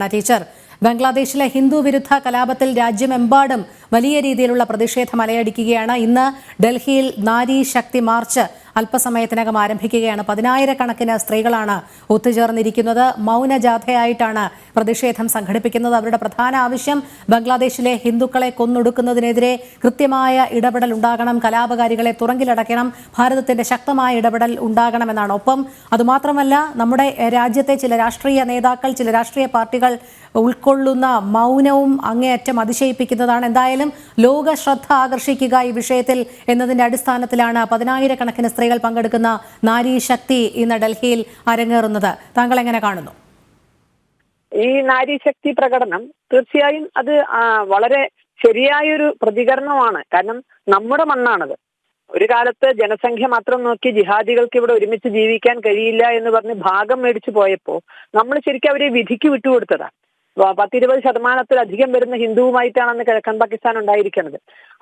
Teacher, ബംഗ്ലാദേശിലെ ഹിന്ദു വിരുദ്ധ കലാപത്തിൽ രാജ്യമെമ്പാടും വലിയ രീതിയിലുള്ള പ്രതിഷേധം അലയടിക്കുകയാണ്. ഇന്ന് ഡൽഹിയിൽ നാരി ശക്തി മാർച്ച് അല്പസമയത്തിനകം ആരംഭിക്കുകയാണ്. 10,000-കണക്കിന് സ്ത്രീകളാണ് ഒത്തുചേർന്നിരിക്കുന്നത്. മൗനജാഥയായിട്ടാണ് പ്രതിഷേധം സംഘടിപ്പിക്കുന്നത്. അവരുടെ പ്രധാന ആവശ്യം ബംഗ്ലാദേശിലെ ഹിന്ദുക്കളെ കൊന്നൊടുക്കുന്നതിനെതിരെ കൃത്യമായ ഇടപെടൽ ഉണ്ടാകണം, കലാപകാരികളെ തുറങ്കിലടയ്ക്കണം, ഭാരതത്തിന്റെ ശക്തമായ ഇടപെടൽ ഉണ്ടാകണമെന്നാണ്. ഒപ്പം അതുമാത്രമല്ല, നമ്മുടെ രാജ്യത്തെ ചില രാഷ്ട്രീയ നേതാക്കൾ, ചില രാഷ്ട്രീയ പാർട്ടികൾ ഉൾക്കൊള്ളുന്ന മൗനവും അങ്ങേയറ്റം അതിശയിപ്പിക്കുന്നതാണ്. എന്തായാലും ലോക ശ്രദ്ധ ആകർഷിക്കുക ഈ വിഷയത്തിൽ എന്നതിന്റെ അടിസ്ഥാനത്തിലാണ് 10,000-കണക്കിന് സ്ത്രീകൾ പങ്കെടുക്കുന്ന നാരി ശക്തി ഇന്ന് ഡൽഹിയിൽ അരങ്ങേറുന്നത്. താങ്കൾ എങ്ങനെ കാണുന്നു ഈ നാരി ശക്തി പ്രകടനം? തീർച്ചയായും അത് വളരെ ശരിയായൊരു പ്രതികരണമാണ്. കാരണം നമ്മുടെ മണ്ണാണത്. ഒരു കാലത്ത് ജനസംഖ്യ മാത്രം നോക്കി ജിഹാദികൾക്ക് ഇവിടെ ഒരുമിച്ച് ജീവിക്കാൻ കഴിയില്ല എന്ന് പറഞ്ഞ് ഭാഗം മേടിച്ചു പോയപ്പോ നമ്മൾ ശരിക്കും അവരെ വിധിക്ക് വിട്ടുകൊടുത്തതാണ്. 10-20% വരുന്ന ഹിന്ദുവുമായിട്ടാണ് അന്ന് കിഴക്കൻ പാകിസ്ഥാൻ ഉണ്ടായിരിക്കുന്നത്.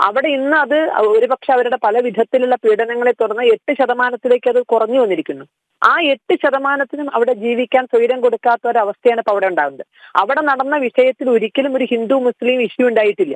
അവിടെ ഇന്ന് അത് ഒരുപക്ഷെ അവരുടെ പല വിധത്തിലുള്ള പീഡനങ്ങളെ തുടർന്ന് 8% അത് കുറഞ്ഞു വന്നിരിക്കുന്നു. ആ 8%-നും അവിടെ ജീവിക്കാൻ സ്വൈരം കൊടുക്കാത്ത ഒരവസ്ഥയാണ് ഇപ്പൊ അവിടെ ഉണ്ടാകുന്നത്. അവിടെ നടന്ന വിഷയത്തിൽ ഒരിക്കലും ഒരു ഹിന്ദു മുസ്ലിം ഇഷ്യൂ ഉണ്ടായിട്ടില്ല.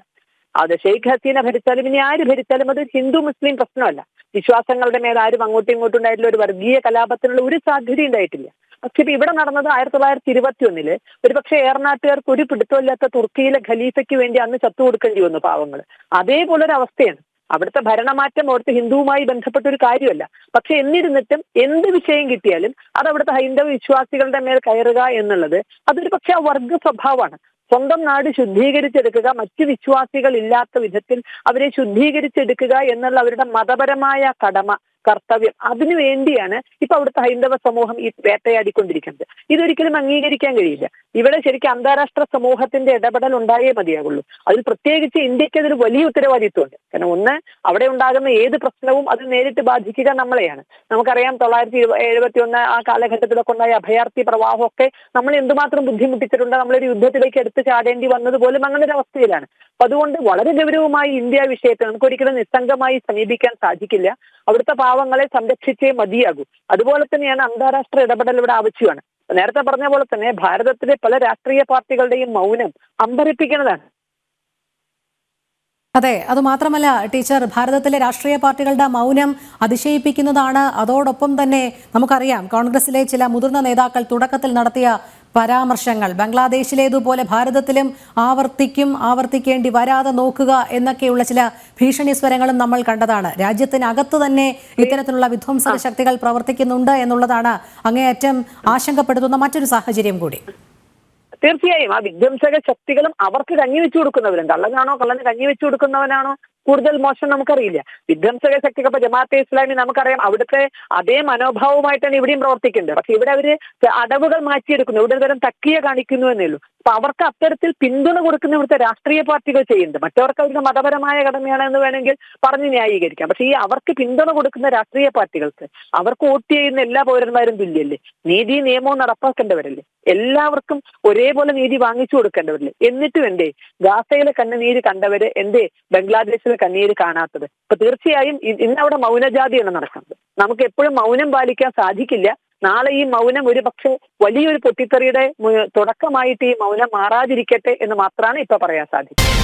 അത് ഷെയ്ഖ് ഹസീന ഭരിച്ചാലും ഇനി ആര് ഭരിച്ചാലും അത് ഹിന്ദു മുസ്ലിം പ്രശ്നമല്ല. വിശ്വാസങ്ങളുടെ മേൽ ആരും അങ്ങോട്ടും ഇങ്ങോട്ടും ഉണ്ടായിട്ടുള്ള ഒരു വർഗീയ കലാപത്തിനുള്ള ഒരു സാധ്യത ഉണ്ടായിട്ടില്ല. പക്ഷെ ഇവിടെ നടന്നത് 1921 ഒരുപക്ഷെ ഏറനാട്ടുകാർക്ക് ഒരു പിടുത്തമില്ലാത്ത തുർക്കിയിലെ ഖലീഫയ്ക്ക് വേണ്ടി അന്ന് ചത്തുകൊടുക്കേണ്ടി വന്നു പാവങ്ങൾ. അതേപോലെ ഒരു അവസ്ഥയാണ്. അവിടുത്തെ ഭരണമാറ്റം അവിടുത്തെ ഹിന്ദുവുമായി ബന്ധപ്പെട്ട ഒരു കാര്യമല്ല. പക്ഷെ എന്നിരുന്നിട്ടും എന്ത് വിഷയം കിട്ടിയാലും അത് അവിടുത്തെ ഹൈന്ദവ വിശ്വാസികളുടെ മേൽ കയറുക എന്നുള്ളത് അതൊരു പക്ഷെ ആ വർഗ സ്വഭാവമാണ്. സ്വന്തം നാട് ശുദ്ധീകരിച്ചെടുക്കുക, മറ്റു വിശ്വാസികൾ ഇല്ലാത്ത വിധത്തിൽ അവരെ ശുദ്ധീകരിച്ചെടുക്കുക എന്നുള്ള അവരുടെ മതപരമായ കടമ, കർത്തവ്യം, അതിനു വേണ്ടിയാണ് ഇപ്പൊ അവിടുത്തെ ഹൈന്ദവ സമൂഹം ഈ വേട്ടയാടിക്കൊണ്ടിരിക്കുന്നത്. ഇതൊരിക്കലും അംഗീകരിക്കാൻ കഴിയില്ല. ഇവിടെ ശരിക്കും അന്താരാഷ്ട്ര സമൂഹത്തിന്റെ ഇടപെടൽ ഉണ്ടായേ മതിയാകുള്ളൂ. അതിൽ പ്രത്യേകിച്ച് ഇന്ത്യക്ക് അതൊരു വലിയ ഉത്തരവാദിത്വമുണ്ട്. കാരണം ഒന്ന്, അവിടെ ഉണ്ടാകുന്ന ഏത് പ്രശ്നവും അത് നേരിട്ട് ബാധിക്കുക നമ്മളെയാണ്. നമുക്കറിയാം 1971 ആ കാലഘട്ടത്തിലൊക്കെ ഉണ്ടായ അഭയാർത്ഥി പ്രവാഹമൊക്കെ നമ്മൾ എന്തുമാത്രം ബുദ്ധിമുട്ടിച്ചിട്ടുണ്ട്. നമ്മളൊരു യുദ്ധത്തിലേക്ക് എടുത്ത് ചാടേണ്ടി വന്നതുപോലും അങ്ങനെ ഒരു അവസ്ഥയിലാണ്. അപ്പൊ അതുകൊണ്ട് വളരെ ഗൗരവമായി ഇന്ത്യ വിഷയത്തെ നമുക്ക് ഒരിക്കലും നിസ്സംഗമായി സമീപിക്കാൻ സാധിക്കില്ല. അവിടുത്തെ പാവങ്ങളെ സംരക്ഷിച്ചേ മതിയാകൂ. അതുപോലെ തന്നെയാണ് അന്താരാഷ്ട്ര ഇടപെടൽ ഇവിടെ ആവശ്യമാണ്. നേരത്തെ പറഞ്ഞ പോലെ തന്നെ ഭാരതത്തിലെ പല രാഷ്ട്രീയ പാർട്ടികളുടെയും മൗനം അമ്പരപ്പിക്കുന്നതാണ്. അതെ, അതുമാത്രമല്ല ടീച്ചർ, ഭാരതത്തിലെ രാഷ്ട്രീയ പാർട്ടികളുടെ മൗനം അതിശയിപ്പിക്കുന്നതാണ്. അതോടൊപ്പം തന്നെ നമുക്കറിയാം, കോൺഗ്രസിലെ ചില മുതിർന്ന നേതാക്കൾ തുടക്കത്തിൽ നടത്തിയ പരാമർശങ്ങൾ ബംഗ്ലാദേശിലേതുപോലെ ഭാരതത്തിലും ആവർത്തിക്കേണ്ടി വരാതെ നോക്കുക എന്നൊക്കെയുള്ള ചില ഭീഷണി സ്വരങ്ങളും നമ്മൾ കണ്ടതാണ്. രാജ്യത്തിനകത്ത് തന്നെ ഇത്തരത്തിലുള്ള വിധ്വംസക ശക്തികൾ പ്രവർത്തിക്കുന്നുണ്ട് എന്നുള്ളതാണ് അങ്ങേയറ്റം ആശങ്കപ്പെടുത്തുന്ന മറ്റൊരു സാഹചര്യം കൂടി. തീർച്ചയായും ആ വിധ്വംസക ശക്തികളും അവർക്ക് കഞ്ഞിവെച്ചു കൊടുക്കുന്നവരുണ്ട്. കള്ളനാണോ കള്ളന് കഞ്ഞിവെച്ചു കൊടുക്കുന്നവനാണോ കൂടുതൽ മോശം നമുക്കറിയില്ല. വിധ്വംസക ശക്തികൾ ഇപ്പൊ ജമാഅത്തെ ഇസ്ലാമി നമുക്കറിയാം, അവിടുത്തെ അതേ മനോഭാവമായിട്ടാണ് ഇവിടെയും പ്രവർത്തിക്കുന്നത്. പക്ഷെ ഇവിടെ അവര് അടവുകൾ മാറ്റിയെടുക്കുന്നു, ഇവിടെ തരം തക്കിയ കാണിക്കുന്നു എന്നേ ഉള്ളൂ. അപ്പൊ അവർക്ക് അത്തരത്തിൽ പിന്തുണ കൊടുക്കുന്ന ഇവിടുത്തെ രാഷ്ട്രീയ പാർട്ടികൾ ചെയ്യുന്നുണ്ട്. മറ്റവർക്ക് അവരുടെ മതപരമായ കടമയാണ് എന്ന് വേണമെങ്കിൽ പറഞ്ഞ് ന്യായീകരിക്കാം. പക്ഷെ ഈ അവർക്ക് പിന്തുണ കൊടുക്കുന്ന രാഷ്ട്രീയ പാർട്ടികൾക്ക് അവർക്ക് വോട്ട് ചെയ്യുന്ന എല്ലാ പൗരന്മാരും തുല്യല്ലേ? നീതി നിയമവും നടപ്പാക്കേണ്ടവരല്ലേ? എല്ലാവർക്കും ഒരേപോലെ നീതി വാങ്ങിച്ചു കൊടുക്കേണ്ടവരല്ലേ? എന്നിട്ടും എന്തേ ഗാസയിലെ കണ്ണുനീര് കണ്ടവര് എന്തേ ബംഗ്ലാദേശിലെ കണ്ണീര് കാണാത്തത്? അപ്പൊ തീർച്ചയായും ഇന്നവിടെ മൗനജാതിയാണ് നടക്കുന്നത്. നമുക്ക് എപ്പോഴും മൗനം പാലിക്കാൻ സാധിക്കില്ല. നാളെ ഈ മൗനം ഒരു പക്ഷേ വലിയൊരു പൊട്ടിത്തെറിയുടെ തുടക്കമായിട്ട് ഈ മൗനം മാറാതിരിക്കട്ടെ എന്ന് മാത്രമാണ് ഇപ്പൊ പറയാൻ സാധിക്കുന്നത്.